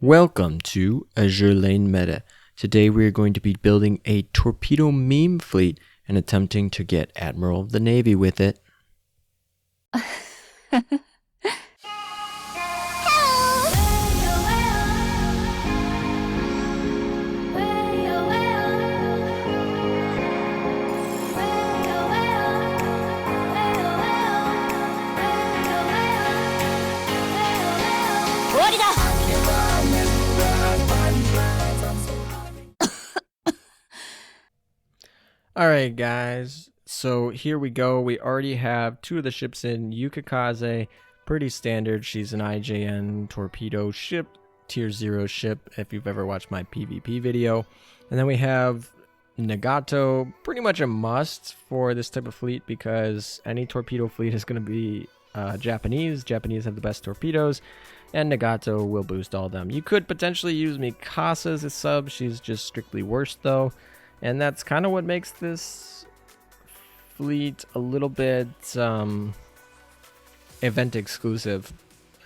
Welcome to Azur Lane Meta. Today we are going to be building a torpedo meme fleet and attempting to get Admiral of the Navy with it. Alright guys, so here we go. We already have two of the ships in. Yukikaze, pretty standard. She's an IJN torpedo ship, tier 0 ship if you've ever watched my PvP video. And then we have Nagato, pretty much a must for this type of fleet because any torpedo fleet is going to be Japanese. Japanese have the best torpedoes, and Nagato will boost all of them. You could potentially use Mikasa as a sub. She's just strictly worse though. And that's kind of what makes this fleet a little bit event exclusive.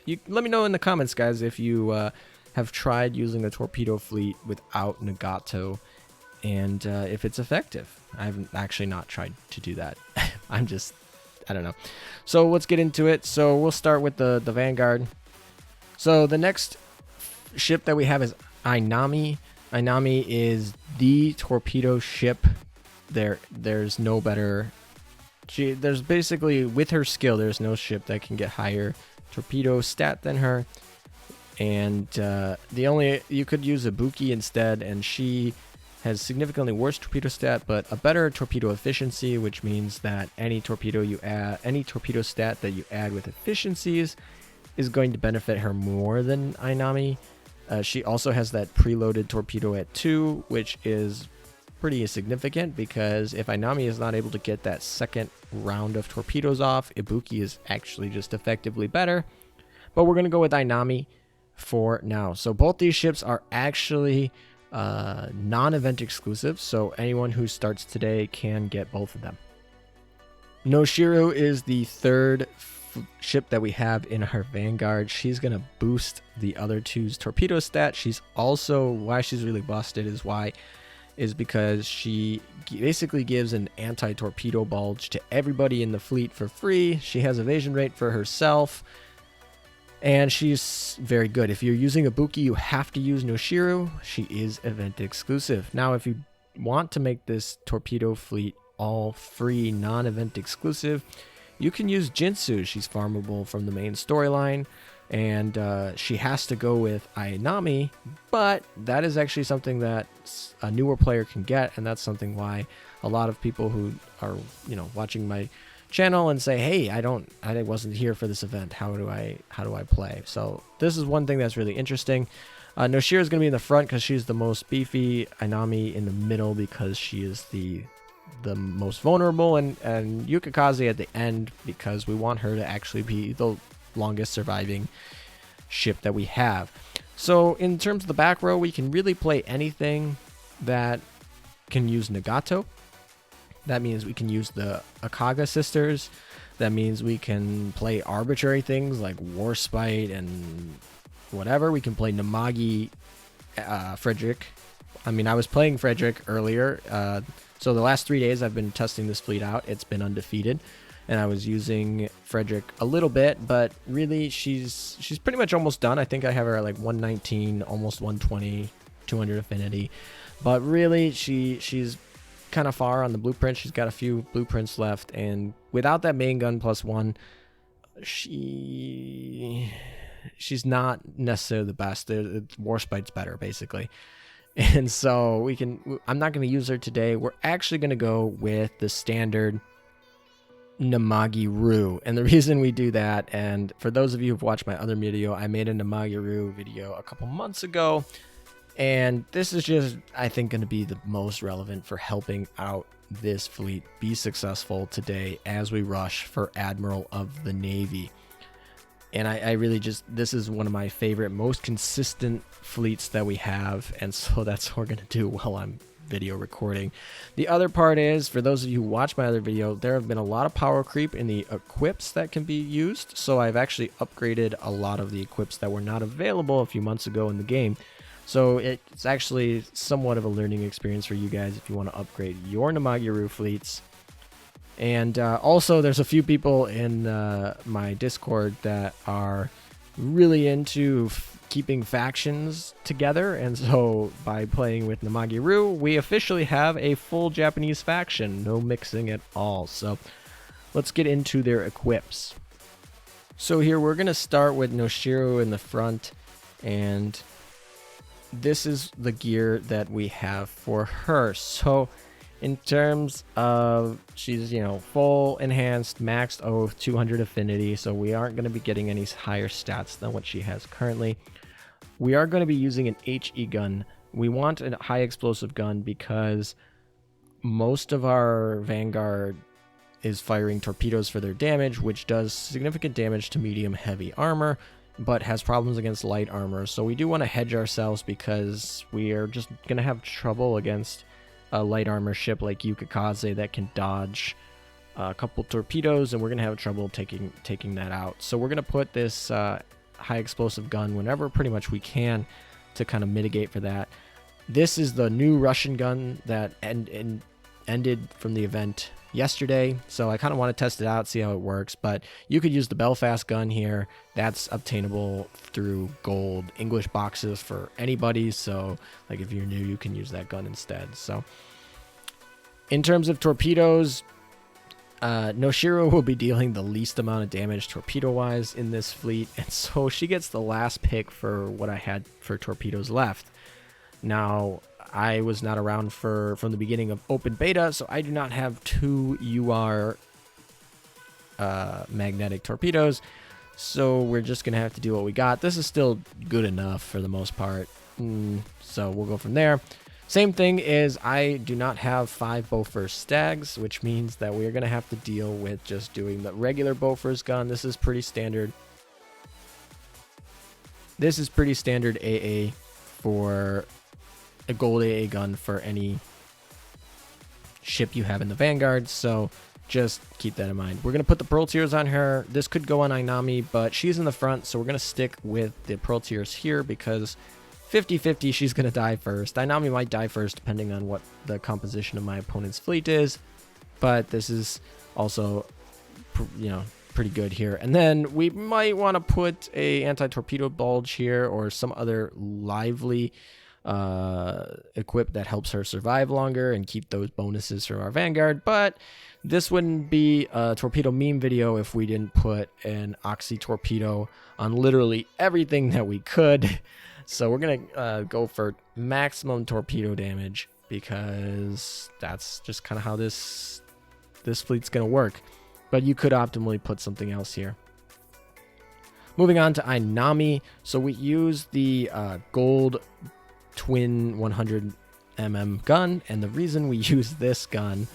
Let me know in the comments, guys, if you have tried using the torpedo fleet without Nagato and if it's effective. I've actually not tried to do that. I don't know. So let's get into it. So we'll start with the Vanguard. So the next ship that we have is Ainami. Ainami is the torpedo ship. There's no better. There's basically, with her skill, there's no ship that can get higher torpedo stat than her. And you could use Ibuki instead, and she has significantly worse torpedo stat, but a better torpedo efficiency, which means that any torpedo stat that you add with efficiencies is going to benefit her more than Ainami. She also has that preloaded torpedo at 2, which is pretty significant because if Ainami is not able to get that second round of torpedoes off, Ibuki is actually just effectively better. But we're going to go with Ainami for now. So both these ships are actually non-event exclusive, so anyone who starts today can get both of them. Noshiru is the third ship that we have in our Vanguard. She's gonna boost the other two's torpedo stat. She's also, why she's really busted is because she basically gives an anti-torpedo bulge to everybody in the fleet for free. She has evasion rate for herself, and she's very good. If you're using Ibuki, you have to use Noshiru. She is event exclusive. Now, if you want to make this torpedo fleet all free, non-event exclusive, you can use Jinsu. She's farmable from the main storyline, and she has to go with Ainami, but that is actually something that a newer player can get, and that's something why a lot of people who are, watching my channel and say, hey, I wasn't here for this event, how do I play? So this is one thing that's really interesting. Noshiro is going to be in the front because she's the most beefy, Ainami in the middle because she is the most vulnerable, and Yukikaze at the end because we want her to actually be the longest surviving ship that we have. So in terms of the back row, we can really play anything that can use Nagato. That means we can use the Akaga sisters. That means we can play arbitrary things like Warspite and whatever. We can play Namagi Frederick. I mean, I was playing Frederick earlier. So the last 3 days I've been testing this fleet out. It's been undefeated, and I was using Frederick a little bit, but really she's pretty much almost done. I think I have her at like 119, almost 120, 200 affinity, but really she's kind of far on the blueprint. She's got a few blueprints left, and without that main gun +1, she's not necessarily the best. Warspite's better, basically. And so I'm not going to use her today. We're actually going to go with the standard Namagi-Ru. And the reason we do that, and for those of you who've watched my other video, I made a Namagi-Ru video a couple months ago. And this is just, I think, going to be the most relevant for helping out this fleet be successful today as we rush for Admiral of the Navy. And I really this is one of my favorite, most consistent fleets that we have. And so that's what we're going to do while I'm video recording. The other part is, for those of you who watch my other video, there have been a lot of power creep in the equips that can be used. So I've actually upgraded a lot of the equips that were not available a few months ago in the game. So it's actually somewhat of a learning experience for you guys if you want to upgrade your Namagiru fleets. And also, there's a few people in my Discord that are really into keeping factions together, and so by playing with Namagiru, we officially have a full Japanese faction, no mixing at all. So let's get into their equips. So here we're going to start with Noshiro in the front, and this is the gear that we have for her. So in terms of, she's, you know, full enhanced, maxed oath, 200 affinity, so we aren't going to be getting any higher stats than what she has currently. We are going to be using an HE gun. We want a high explosive gun because most of our Vanguard is firing torpedoes for their damage, which does significant damage to medium heavy armor, but has problems against light armor. So we do want to hedge ourselves because we are just going to have trouble against a light armor ship like Yukikaze that can dodge a couple torpedoes, and we're going to have trouble taking that out. So we're going to put this high explosive gun whenever pretty much we can to kind of mitigate for that. This is the new Russian gun that ended from the event yesterday, so I kind of want to test it out, see how it works. But you could use the Belfast gun here. That's obtainable through gold English boxes for anybody, so like if you're new, you can use that gun instead. So in terms of torpedoes, Noshiro will be dealing the least amount of damage torpedo-wise in this fleet, and so she gets the last pick for what I had for torpedoes left. Now, I was not around from the beginning of open beta, so I do not have 2 UR magnetic torpedoes, so we're just going to have to do what we got. This is still good enough for the most part, so we'll go from there. Same thing is, I do not have 5 Bofors stags, which means that we're going to have to deal with just doing the regular Bofors gun. This is pretty standard. This is pretty standard AA for a gold AA gun for any ship you have in the Vanguard, so just keep that in mind. We're going to put the Pearl Tears on her. This could go on Ainami, but she's in the front, so we're going to stick with the Pearl Tears here because 50-50, she's going to die first. Ainami might die first depending on what the composition of my opponent's fleet is, but this is also, you know, pretty good here. And then we might want to put a anti-torpedo bulge here or some other lively equip that helps her survive longer and keep those bonuses from our Vanguard. But this wouldn't be a torpedo meme video if we didn't put an Oxy torpedo on literally everything that we could. So we're going to go for maximum torpedo damage because that's just kind of how this fleet's going to work. But you could optimally put something else here. Moving on to Ainami. So we use the gold twin 100mm gun, and the reason we use this gun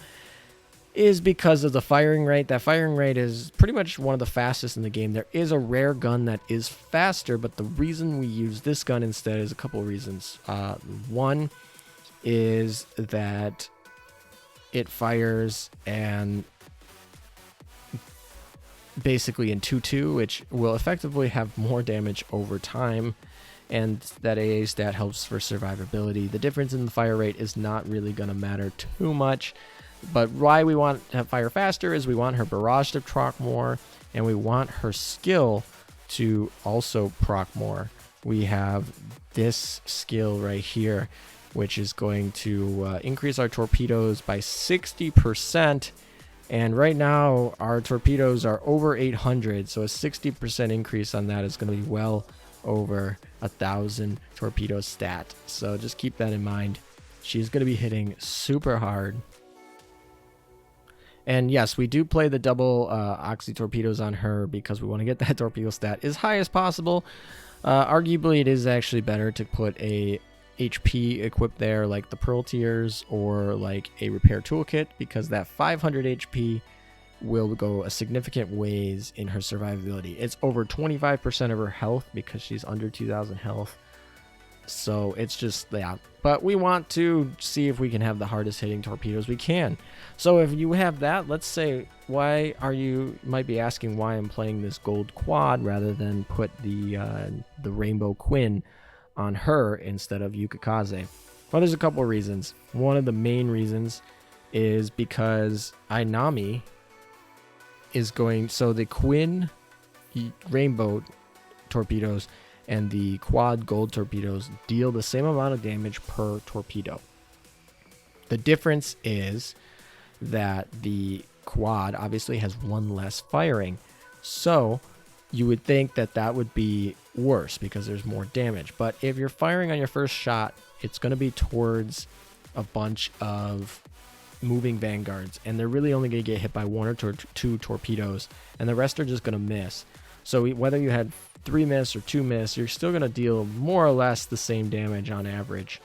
is because of the firing rate. That firing rate is pretty much one of the fastest in the game. There is a rare gun that is faster, but the reason we use this gun instead is a couple of reasons. One is that it fires and basically in 2-2, which will effectively have more damage over time, and that AA stat helps for survivability. The difference in the fire rate is not really going to matter too much, but why we want to fire faster is we want her barrage to proc more, and we want her skill to also proc more. We have this skill right here, which is going to increase our torpedoes by 60%. And right now, our torpedoes are over 800, so a 60% increase on that is going to be well over 1,000 torpedo stat. So just keep that in mind. She's going to be hitting super hard. And yes, we do play the double Oxy torpedoes on her because we want to get that torpedo stat as high as possible. Arguably, it is actually better to put a HP equipped there like the Pearl Tears or like a repair toolkit, because that 500 HP will go a significant ways in her survivability. It's over 25% of her health because she's under 2,000 health. So it's just, yeah. But we want to see if we can have the hardest hitting torpedoes we can. So if you have that, let's say, why are you might be asking why I'm playing this gold quad rather than put the Rainbow Quinn on her instead of Yukikaze. Well, there's a couple of reasons. One of the main reasons is because Ainami is going, so the Quinn Rainbow torpedoes and the quad gold torpedoes deal the same amount of damage per torpedo. The difference is that the quad obviously has one less firing. So you would think that that would be worse because there's more damage. But if you're firing on your first shot, it's going to be towards a bunch of moving vanguards, and they're really only going to get hit by one or two torpedoes, and the rest are just going to miss. So whether you had 3 miss or 2 miss, you're still going to deal more or less the same damage on average.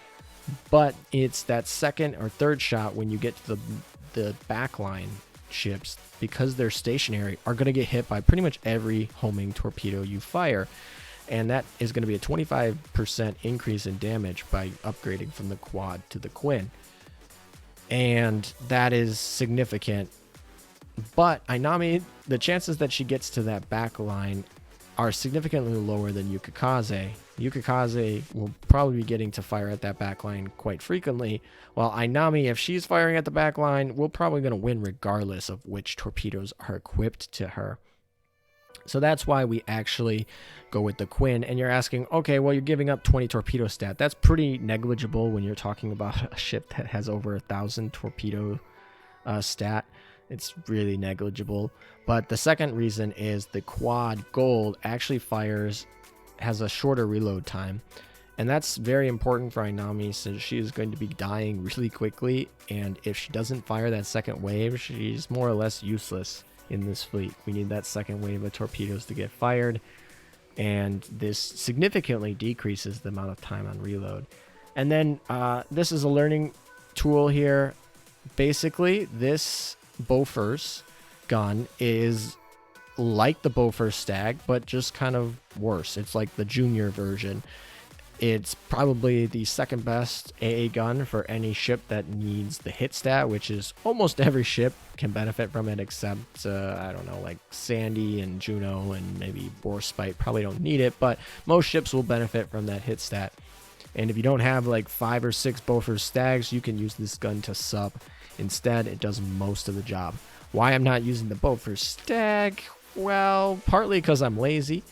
But it's that second or third shot when you get to the backline ships, because they're stationary, are going to get hit by pretty much every homing torpedo you fire. And that is going to be a 25% increase in damage by upgrading from the quad to the Quinn. And that is significant. But Ainami, the chances that she gets to that back line are significantly lower than Yukikaze. Yukikaze will probably be getting to fire at that back line quite frequently, while Ainami, if she's firing at the back line, we're probably going to win regardless of which torpedoes are equipped to her. So that's why we actually go with the Quinn. And you're asking, okay, well, you're giving up 20 torpedo stat. That's pretty negligible when you're talking about a ship that has over 1,000 torpedo stat. It's really negligible. But the second reason is the quad gold actually has a shorter reload time. And that's very important for Ainami, since she is going to be dying really quickly. And if she doesn't fire that second wave, she's more or less useless in this fleet. We need that second wave of torpedoes to get fired, and this significantly decreases the amount of time on reload. And then this is a learning tool here. Basically, this Bofors gun is like the Bofors Stag, but just kind of worse. It's like the junior version. It's probably the second best AA gun for any ship that needs the hit stat, which is almost every ship can benefit from it except, I don't know, like Sandy and Juno and maybe Borspite probably don't need it, but most ships will benefit from that hit stat. And if you don't have like 5 or 6 Bofors Stags, you can use this gun to sub. Instead, it does most of the job. Why I'm not using the Bofors Stag? Well, partly because I'm lazy,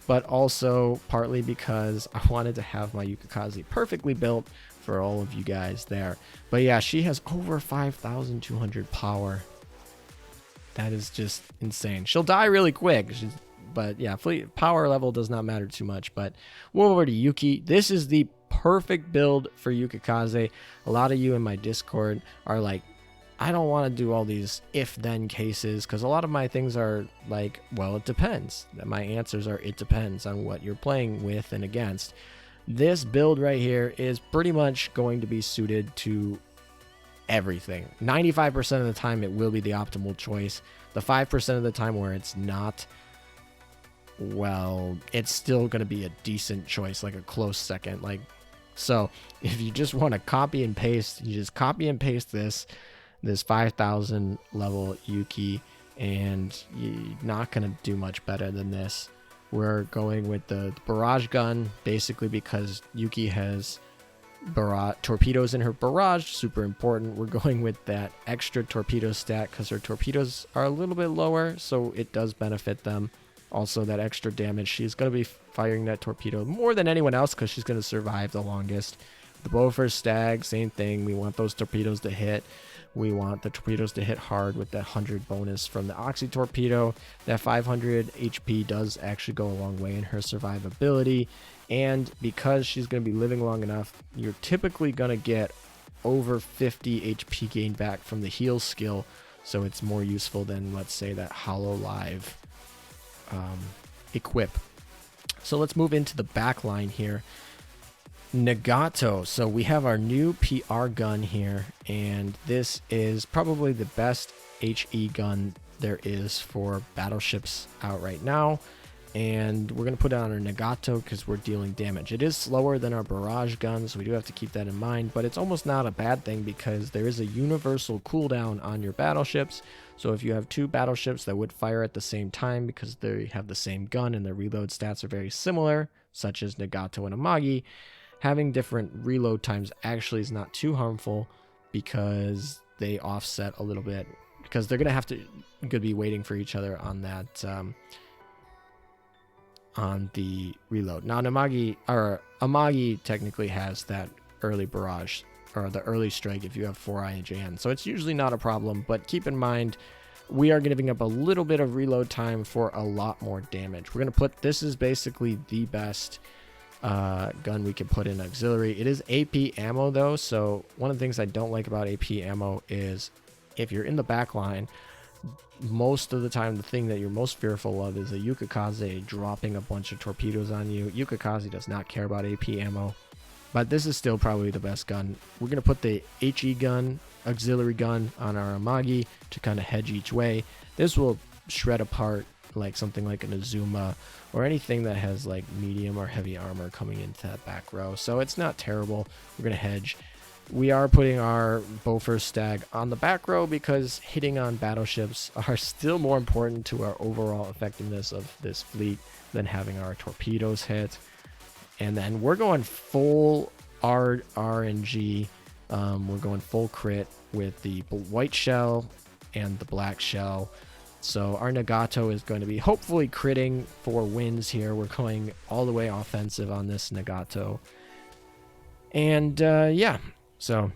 but also partly because I wanted to have my Yukikaze perfectly built for all of you guys there. But yeah, she has over 5,200 power. That is just insane. She'll die really quick, but yeah, fleet power level does not matter too much. But we'll over to Yuki. This is the perfect build for Yukikaze. A lot of you in my Discord are like, I don't want to do all these if-then cases, because a lot of my things are like, well, it depends. My answers are, it depends on what you're playing with and against. This build right here is pretty much going to be suited to everything. 95% of the time, it will be the optimal choice. The 5% of the time where it's not, well, it's still going to be a decent choice, like a close second. Like, so if you just want to copy and paste, you just copy and paste this 5,000 level Yuki, and you're not going to do much better than this. We're going with the barrage gun, basically because Yuki has torpedoes in her barrage, super important. We're going with that extra torpedo stat because her torpedoes are a little bit lower, so it does benefit them. Also, that extra damage, she's going to be firing that torpedo more than anyone else because she's going to survive the longest. The Bofors Stag, same thing. We want those torpedoes to hit. We want the torpedoes to hit hard with that 100 bonus from the Oxy Torpedo. That 500 HP does actually go a long way in her survivability. And because she's going to be living long enough, you're typically going to get over 50 HP gain back from the heal skill. So it's more useful than, let's say, that Hololive equip. So let's move into the back line here. Nagato. So we have our new PR gun here, and this is probably the best HE gun there is for battleships out right now. And we're going to put it on our Nagato because we're dealing damage. It is slower than our barrage gun, so we do have to keep that in mind, but it's almost not a bad thing because there is a universal cooldown on your battleships. So if you have two battleships that would fire at the same time because they have the same gun and their reload stats are very similar, such as Nagato and Amagi, having different reload times actually is not too harmful because they offset a little bit, because they're going to be waiting for each other on that on the reload. Now Amagi technically has that early barrage, or the early strike if you have 4 IJN, so it's usually not a problem, but keep in mind we are giving up a little bit of reload time for a lot more damage. We're going to put, this is basically the best gun we can put in auxiliary. It is AP ammo though, so one of the things I don't like about AP ammo is if you're in the back line, most of the time the thing that you're most fearful of is a Yukikaze dropping a bunch of torpedoes on you. Yukikaze does not care about AP ammo, but this is still probably the best gun. We're going to put the HE gun, auxiliary gun, on our Amagi to kind of hedge each way. This will shred apart like something like an Azuma or anything that has like medium or heavy armor coming into that back row, so it's not terrible. We're going to hedge. We are putting our Bofors Stag on the back row because hitting on battleships are still more important to our overall effectiveness of this fleet than having our torpedoes hit. And then we're going full RNG. We're going full crit with the white shell and the black shell. So our Nagato is going to be hopefully critting for wins here. We're going all the way offensive on this Nagato. And yeah. So,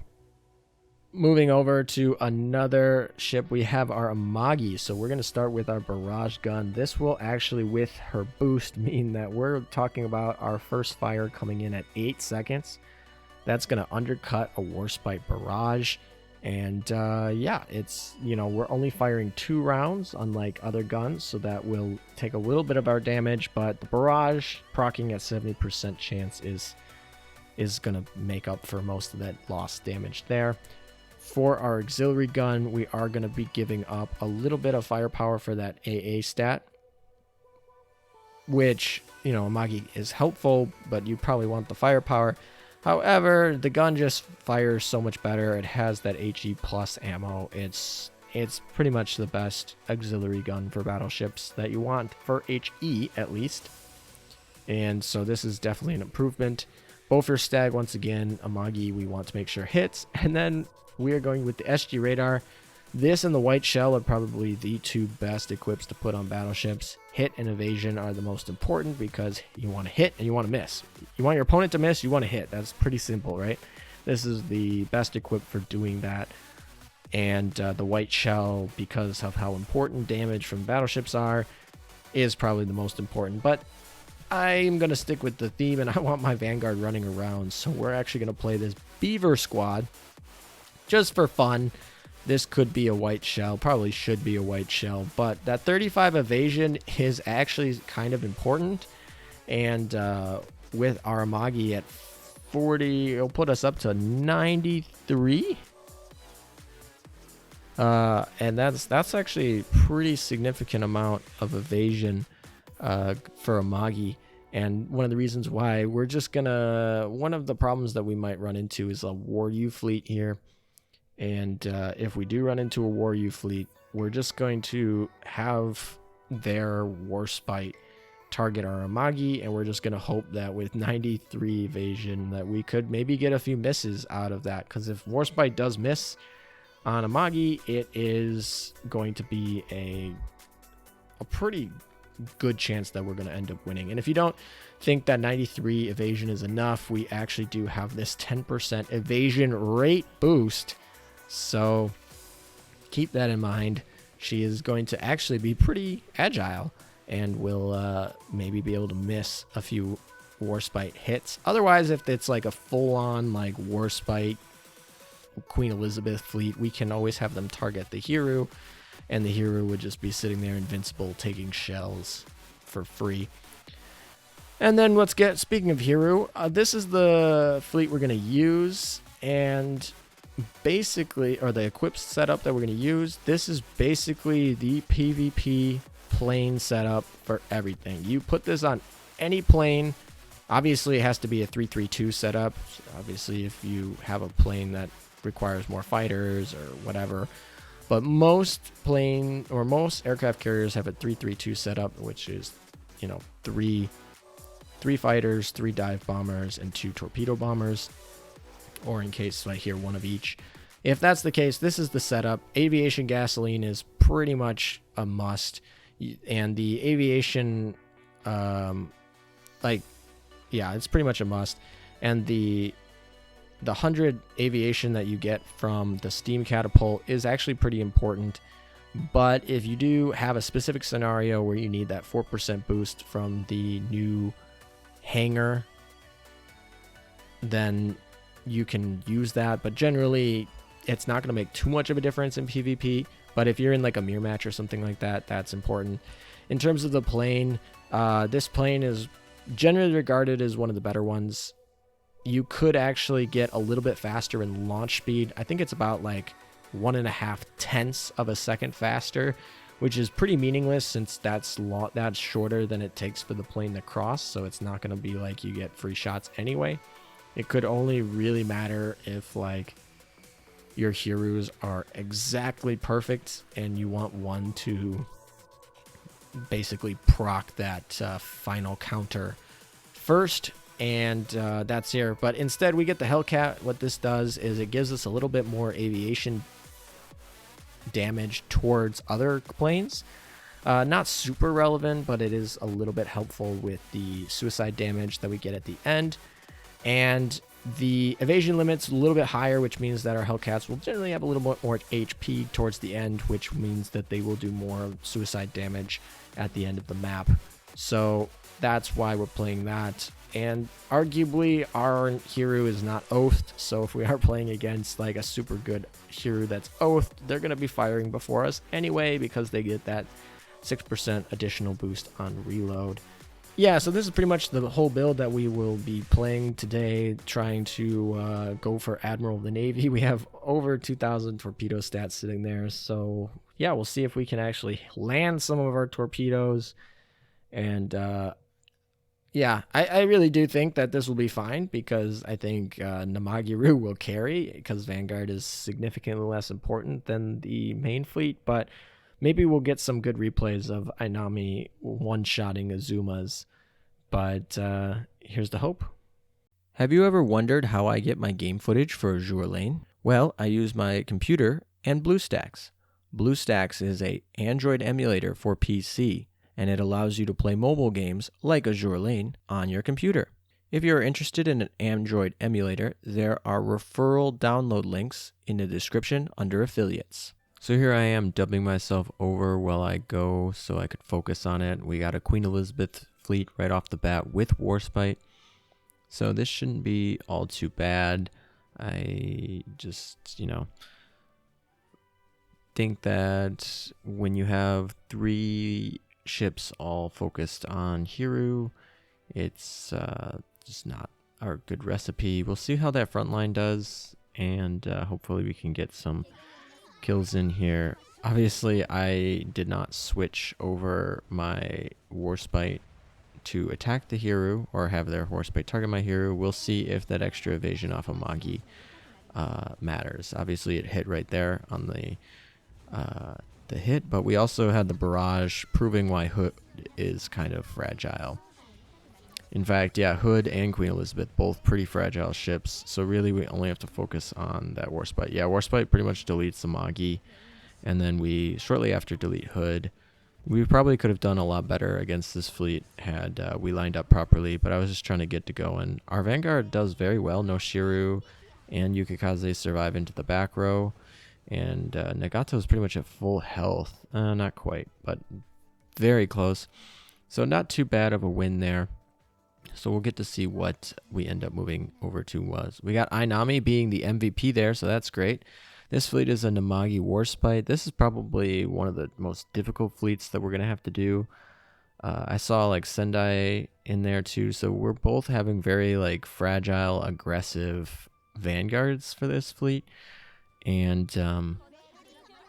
moving over to another ship, we have our Amagi. So we're going to start with our barrage gun. This will actually, with her boost, mean that we're talking about our first fire coming in at 8 seconds. That's going to undercut a Warspite barrage. And yeah, it's, you know, we're only firing 2 rounds, unlike other guns. So that will take a little bit of our damage. But the barrage proccing at 70% chance is going to make up for most of that lost damage there. For our auxiliary gun, we are going to be giving up a little bit of firepower for that AA stat, which, you know, Amagi is helpful, but you probably want the firepower. However, the gun just fires so much better. It has that HE plus ammo. It's pretty much the best auxiliary gun for battleships that you want, for HE at least. And so this is definitely an improvement. Bofors Stag, once again, Amagi, we want to make sure hits. And then we are going with the SG Radar. This and the White Shell are probably the 2 best equips to put on battleships. Hit and evasion are the most important because you want to hit and you want to miss. You want your opponent to miss, you want to hit. That's pretty simple, right? This is the best equip for doing that. And the White Shell, because of how important damage from battleships are, is probably the most important. But I'm going to stick with the theme, and I want my Vanguard running around, so we're actually going to play this Beaver Squad just for fun. This could be a White Shell, probably should be a White Shell, but that 35 evasion is actually kind of important, and with our Amagi at 40, it'll put us up to 93. And that's actually a pretty significant amount of evasion for Amagi. And one of the reasons why we're just gonna, one of the problems that we might run into is a War U fleet here. And if we do run into a War U fleet, we're just going to have their Warspite target our Amagi, and we're just going to hope that with 93 evasion that we could maybe get a few misses out of that. Because if Warspite does miss on Amagi, it is going to be a pretty good chance that we're going to end up winning. And if you don't think that 93 evasion is enough, we actually do have this 10% evasion rate boost. So keep that in mind. She is going to actually be pretty agile and will maybe be able to miss a few Warspite hits. Otherwise, if it's like a full-on like Warspite Queen Elizabeth fleet, we can always have them target the Hiru, and the Hiru would just be sitting there invincible, taking shells for free. And then let's get, speaking of Hiru, this is the fleet we're going to use, and basically, or the equipped setup that we're going to use. This is basically the PvP plane setup for everything. You put this on any plane. Obviously, it has to be a 332 setup. So obviously, if you have a plane that requires more fighters or whatever. But most plane or most aircraft carriers have a 332 setup, which is, you know, three fighters, 3 dive bombers, and 2 torpedo bombers. Or in case like here, 1 of each. If that's the case, this is the setup. Aviation gasoline is pretty much a must. And the aviation, it's pretty much a must. And the 100 aviation that you get from the steam catapult is actually pretty important. But if you do have a specific scenario where you need that 4% boost from the new hangar, then you can use that. But generally, it's not going to make too much of a difference in PvP. But if you're in like a mirror match or something like that, that's important. In terms of the plane, this plane is generally regarded as one of the better ones. You could actually get a little bit faster in launch speed. I think it's about like 1.5 tenths of a second faster, which is pretty meaningless since that's shorter than it takes for the plane to cross. So it's not going to be like you get free shots anyway. It could only really matter if like your heroes are exactly perfect and you want one to basically proc that final counter first. And that's here. But instead, we get the Hellcat. What this does is it gives us a little bit more aviation damage towards other planes. Not super relevant, but it is a little bit helpful with the suicide damage that we get at the end. And the evasion limit's a little bit higher, which means that our Hellcats will generally have a little bit more HP towards the end, which means that they will do more suicide damage at the end of the map. So that's why we're playing that. And arguably our hero is not oathed, so if we are playing against like a super good hero that's oathed, they're going to be firing before us anyway because they get that 6% additional boost on reload. Yeah, so this is pretty much the whole build that we will be playing today, trying to go for Admiral of the Navy. We have over 2,000 torpedo stats sitting there, so yeah, we'll see if we can actually land some of our torpedoes. And yeah, I really do think that this will be fine because I think Namagiru will carry because Vanguard is significantly less important than the main fleet, but maybe we'll get some good replays of Ainami one-shotting Azumas, but here's the hope. Have you ever wondered how I get my game footage for Azur Lane? Well, I use my computer and BlueStacks. BlueStacks is an Android emulator for PC, and it allows you to play mobile games like Azur Lane on your computer. If you're interested in an Android emulator, there are referral download links in the description under affiliates. So here I am dubbing myself over while I go so I could focus on it. We got a Queen Elizabeth fleet right off the bat with Warspite. So this shouldn't be all too bad. I just, think that when you have 3 ships all focused on Hiru, it's just not our good recipe. We'll see how that front line does, and hopefully we can get some kills in here. Obviously, I did not switch over my Warspite to attack the Hiru or have their Warspite target my Hiru. We'll see if that extra evasion off of Magi matters. Obviously, it hit right there on the hit, but we also had the barrage, proving why Hood is kind of fragile. In fact, yeah, Hood and Queen Elizabeth, both pretty fragile ships, so really we only have to focus on that Warspite. Yeah, Warspite pretty much deletes the Magi, and then we shortly after delete Hood. We probably could have done a lot better against this fleet had we lined up properly, but I was just trying to get to go, and our Vanguard does very well. No Shiru and Yukikaze survive into the back row. And Nagato is pretty much at full health. Not quite, but very close. So not too bad of a win there. So we'll get to see what we end up moving over to was. We got Ainami being the MVP there, so that's great. This fleet is a Namagi Warspite. This is probably one of the most difficult fleets that we're going to have to do. I saw like Sendai in there too, so we're both having very like fragile, aggressive Vanguards for this fleet. And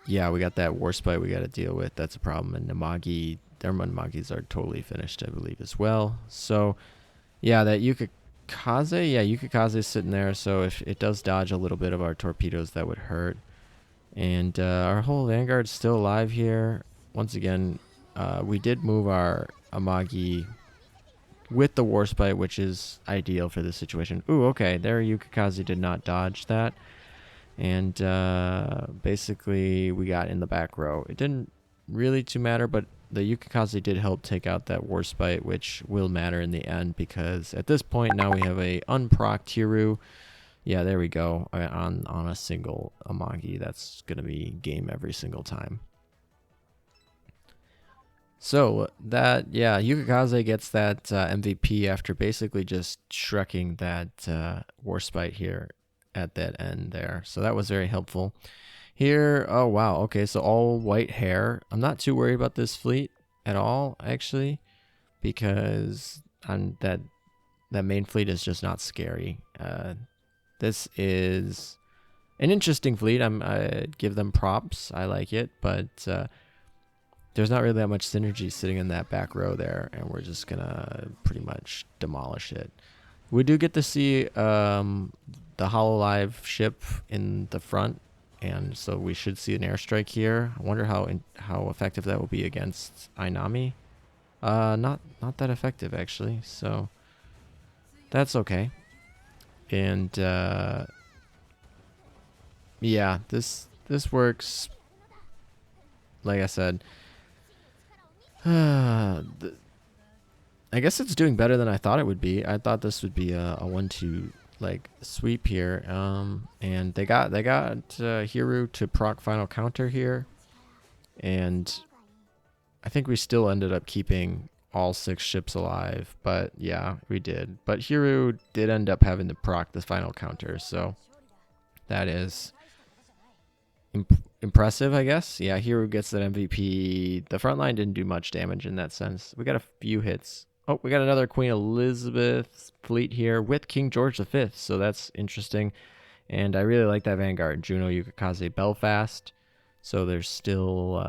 yeah, we got that Warspite we got to deal with. That's a problem. And Namagi their Munmagis are totally finished, I believe, as well. So, yeah, that Yukikaze, yeah, Yukikaze's sitting there. So if it does dodge a little bit of our torpedoes, that would hurt. And our whole Vanguard's still alive here. Once again, we did move our Amagi with the Warspite, which is ideal for this situation. Ooh, okay, there Yukikaze did not dodge that. And basically we got in the back row. It didn't really too matter, but the Yukikaze did help take out that Warspite, which will matter in the end, because at this point now we have a unprocced Hiru. Yeah, there we go. On a single Amagi, that's going to be game every single time. So that, yeah, Yukikaze gets that MVP after basically just shrekking that Warspite here at that end there. So that was very helpful. Here, oh wow, okay, so all white hair. I'm not too worried about this fleet at all, actually, because that main fleet is just not scary. This is an interesting fleet. I give them props. I like it, but there's not really that much synergy sitting in that back row there, and we're just gonna pretty much demolish it. We do get to see the Hololive ship in the front, and so we should see an airstrike here. I wonder how effective that will be against Ainami. Not that effective actually, so that's okay. And yeah, this works. Like I said, I guess it's doing better than I thought it would be. I thought this would be a 1-2 like sweep here. And they got Hiru to proc final counter here, and I think we still ended up keeping all 6 ships alive, but yeah, we did. But Hiru did end up having to proc the final counter, so that is impressive, I guess. Yeah, Hiru gets that MVP. The front line didn't do much damage in that sense. We got a few hits. Oh, we got another Queen Elizabeth fleet here with King George V, so that's interesting. And I really like that Vanguard, Juno, Yukikaze, Belfast. So they're still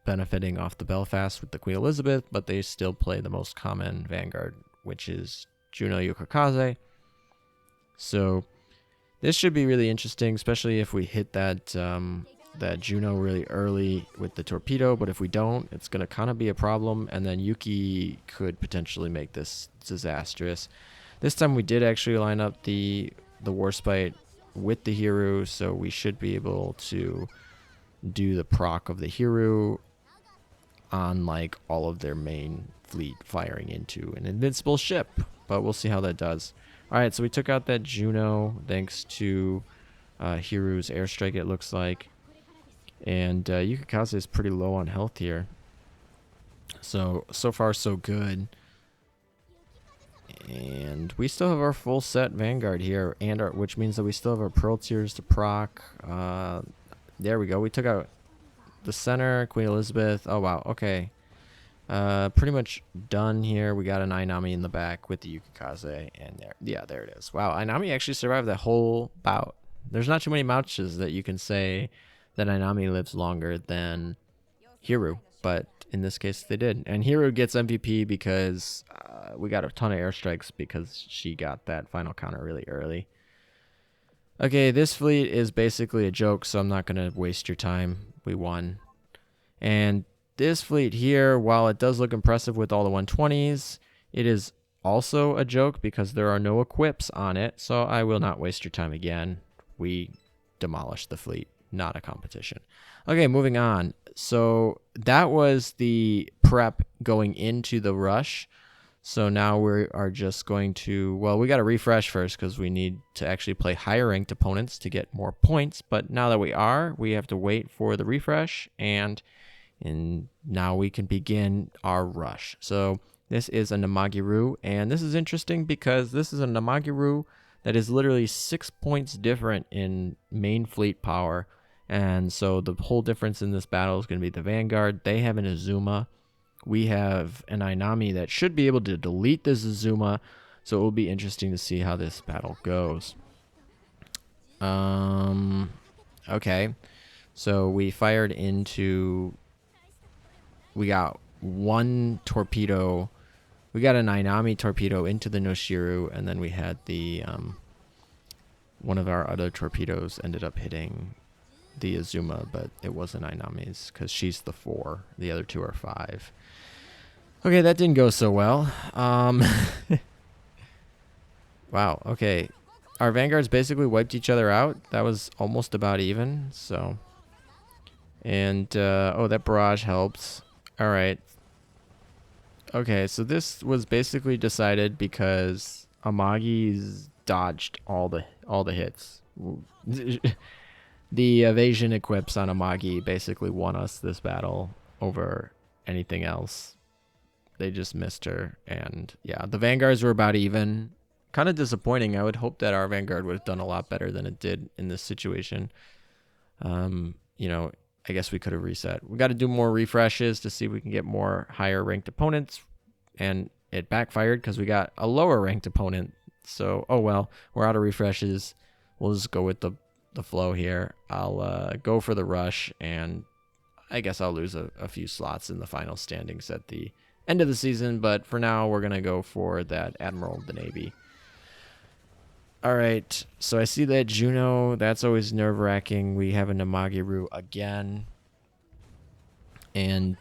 benefiting off the Belfast with the Queen Elizabeth, but they still play the most common Vanguard, which is Juno, Yukikaze. So this should be really interesting, especially if we hit that that Juno really early with the torpedo. But if we don't, it's going to kind of be a problem, and then Yuki could potentially make this disastrous. This time we did actually line up the Warspite with the Hiru, so we should be able to do the proc of the Hiru on like all of their main fleet, firing into an invincible ship. But we'll see how that does. All right, so we took out that Juno thanks to Hiru's airstrike, it looks like. And Yukikaze is pretty low on health here. So far so good. And we still have our full set Vanguard here, and which means that we still have our Pearl Tiers to proc. There we go. We took out the center, Queen Elizabeth. Oh, wow. Okay. Pretty much done here. We got an Ainami in the back with the Yukikaze, and there it is. Wow, Ainami actually survived that whole bout. There's not too many matches that you can say that Ainami lives longer than Hiru, but in this case they did. And Hiru gets MVP because we got a ton of airstrikes because she got that final counter really early. Okay, this fleet is basically a joke, so I'm not going to waste your time. We won. And this fleet here, while it does look impressive with all the 120s, it is also a joke because there are no equips on it, so I will not waste your time again. We demolished the fleet, not a competition. Okay, moving on. So that was the prep going into the rush. So now we are just going to, well, we got to refresh first because we need to actually play higher ranked opponents to get more points. But now that we have to wait for the refresh, and now we can begin our rush. So this is a Namagiru, and this is interesting because this is a Namagiru that is literally 6 points different in main fleet power. And so the whole difference in this battle is going to be the Vanguard. They have an Azuma. We have an Ainami that should be able to delete this Azuma. So it will be interesting to see how this battle goes. Okay. So we fired into... We got one torpedo. We got an Ainami torpedo into the Noshiru, and then we had the one of our other torpedoes ended up hitting the Azuma, but it wasn't Ainami's because she's the 4. The other 2 are 5. Okay, that didn't go so well. Wow, okay. Our Vanguards basically wiped each other out. That was almost about even, so. And, oh, that barrage helps. All right. Okay, so this was basically decided because Amagi's dodged all the hits. The evasion equips on Amagi basically won us this battle over anything else. They just missed her, and yeah, the Vanguards were about even. Kind of disappointing. I would hope that our Vanguard would have done a lot better than it did in this situation. You know, I guess we could have reset. We got to do more refreshes to see if we can get more higher ranked opponents, and it backfired because we got a lower ranked opponent. So, oh well, we're out of refreshes. We'll just go with the flow here. I'll go for the rush, and I guess I'll lose a few slots in the final standings at the end of the season, but for now we're gonna go for that Admiral of the Navy. All right, so I see that Juno. That's always nerve-wracking. We have a Namagiru again, and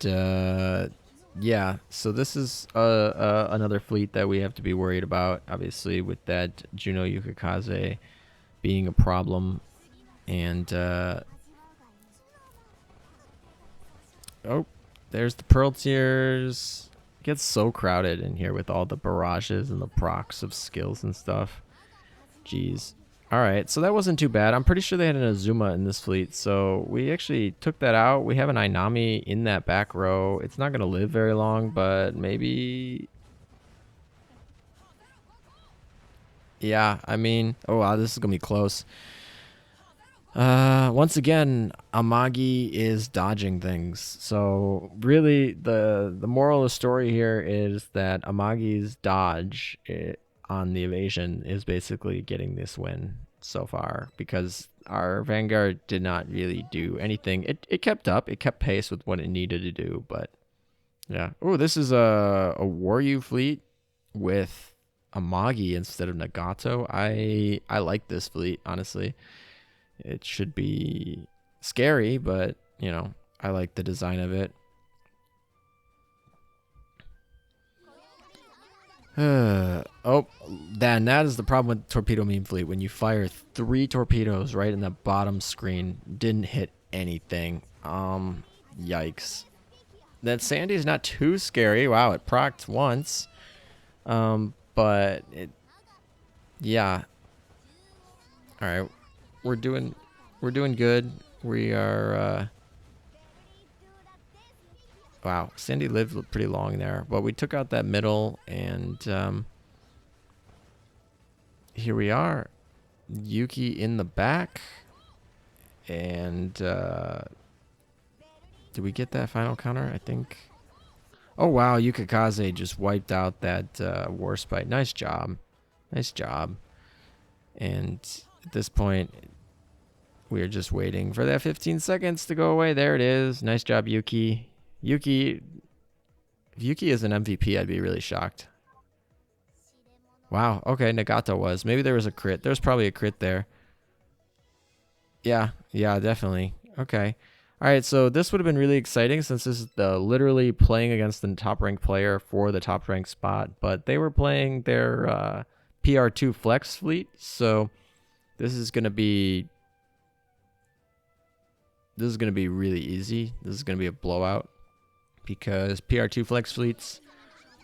yeah. So this is another fleet that we have to be worried about. Obviously, with that Juno Yukikaze being a problem, and oh, there's the Pearl Tears. It gets so crowded in here with all the barrages and the procs of skills and stuff. Jeez. Alright, so that wasn't too bad. I'm pretty sure they had an Azuma in this fleet, so we actually took that out. We have an Ainami in that back row. It's not going to live very long, but maybe... Yeah, I mean... Oh, wow, this is going to be close. Once again, Amagi is dodging things. So really, the moral of the story here is that Amagi's dodge on the evasion is basically getting this win so far, because our Vanguard did not really do anything. It kept up. It kept pace with what it needed to do, but yeah. Oh, this is a Waryu fleet with Amagi instead of Nagato. I like this fleet, honestly. It should be scary, but, you know, I like the design of it. Oh, that is the problem with Torpedo Meme Fleet. When you fire 3 torpedoes right in the bottom screen, didn't hit anything. Yikes. That Sandy's not too scary. Wow, it procced once. But it, yeah. All right, we're doing good. We are. Wow, Sandy lived pretty long there, but we took out that middle, and here we are. Yuki in the back, and did we get that final counter? I think. Oh wow, Yukikaze just wiped out that Warspite. Nice job, nice job. And at this point, we are just waiting for that 15 seconds to go away. There it is. Nice job, Yuki. Yuki, if Yuki is an MVP, I'd be really shocked. Wow, okay, Nagato was. Maybe there was a crit. There's probably a crit there. Yeah, definitely. Okay. All right, so this would have been really exciting since this is literally playing against the top-ranked player for the top-ranked spot, but they were playing their PR2 Flex fleet, so this is going to be really easy. This is going to be a blowout, because PR2 Flex fleets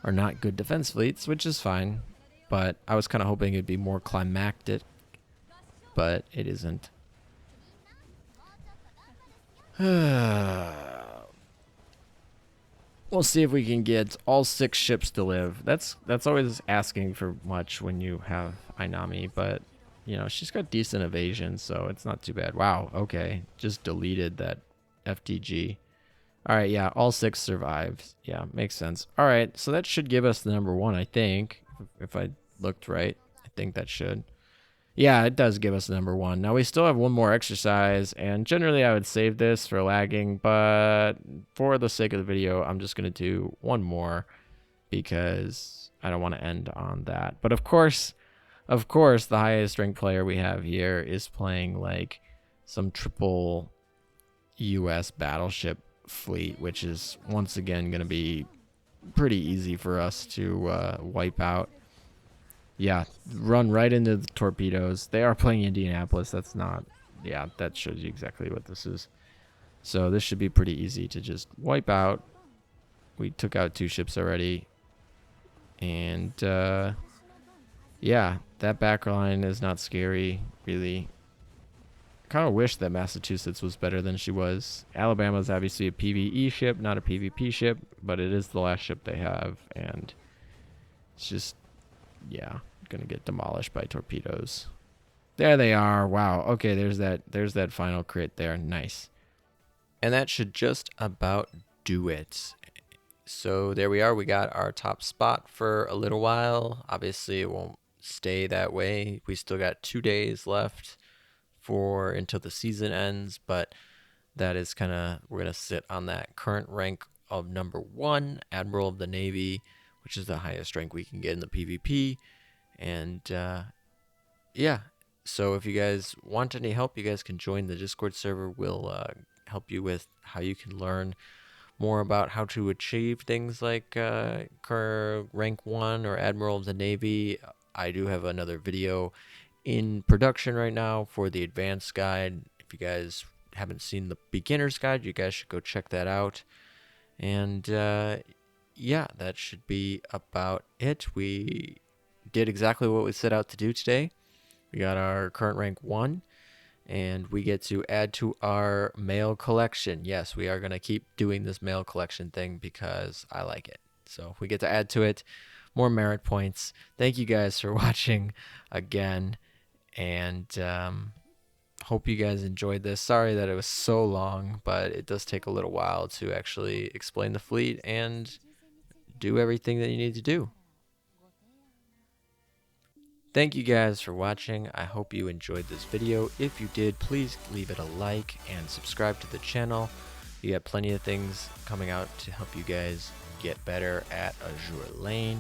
are not good defense fleets, which is fine. But I was kind of hoping it'd be more climactic, but it isn't. We'll see if we can get all 6 ships to live. That's always asking for much when you have Ainami, but you know, she's got decent evasion, so it's not too bad. Wow, okay. Just deleted that FTG. All right, yeah, all 6 survived. Yeah, makes sense. All right, so that should give us the number 1, I think. If I looked right, I think that should. Yeah, it does give us number 1. Now we still have one more exercise, and generally I would save this for lagging, but for the sake of the video, I'm just going to do one more because I don't want to end on that. But of course, the highest ranked player we have here is playing like some triple US battleship fleet, which is once again going to be pretty easy for us to wipe out. Yeah, run right into the torpedoes. They are playing Indianapolis. That's not... Yeah, that shows you exactly what this is. So this should be pretty easy to just wipe out. We took out 2 ships already. And, yeah, that backline is not scary, really. Kind of wish that Massachusetts was better than she was. Alabama is obviously a PvE ship, not a PvP ship, but it is the last ship they have. And it's just... yeah, gonna get demolished by torpedoes. There they are. Wow. Okay, there's that final crit there. Nice. And that should just about do it. So there we are. We got our top spot for a little while. Obviously it won't stay that way. We still got 2 days left for until the season ends, but that is kind of, we're gonna sit on that current rank of number 1, Admiral of the Navy, which is the highest rank we can get in the PvP. And yeah, so if you guys want any help, you guys can join the Discord server. We'll help you with how you can learn more about how to achieve things like rank 1 or Admiral of the Navy. I do have another video in production right now for the advanced guide. If you guys haven't seen the beginner's guide, you guys should go check that out. And yeah, that should be about it. We did exactly what we set out to do today. We got our current rank 1, and we get to add to our mail collection. Yes, we are going to keep doing this mail collection thing because I like it. So we get to add to it more merit points. Thank you guys for watching again, and hope you guys enjoyed this. Sorry that it was so long, but it does take a little while to actually explain the fleet and do everything that you need to do. Thank you guys for watching. I hope you enjoyed this video. If you did, please leave it a like and subscribe to the channel. You got plenty of things coming out to help you guys get better at Azur Lane.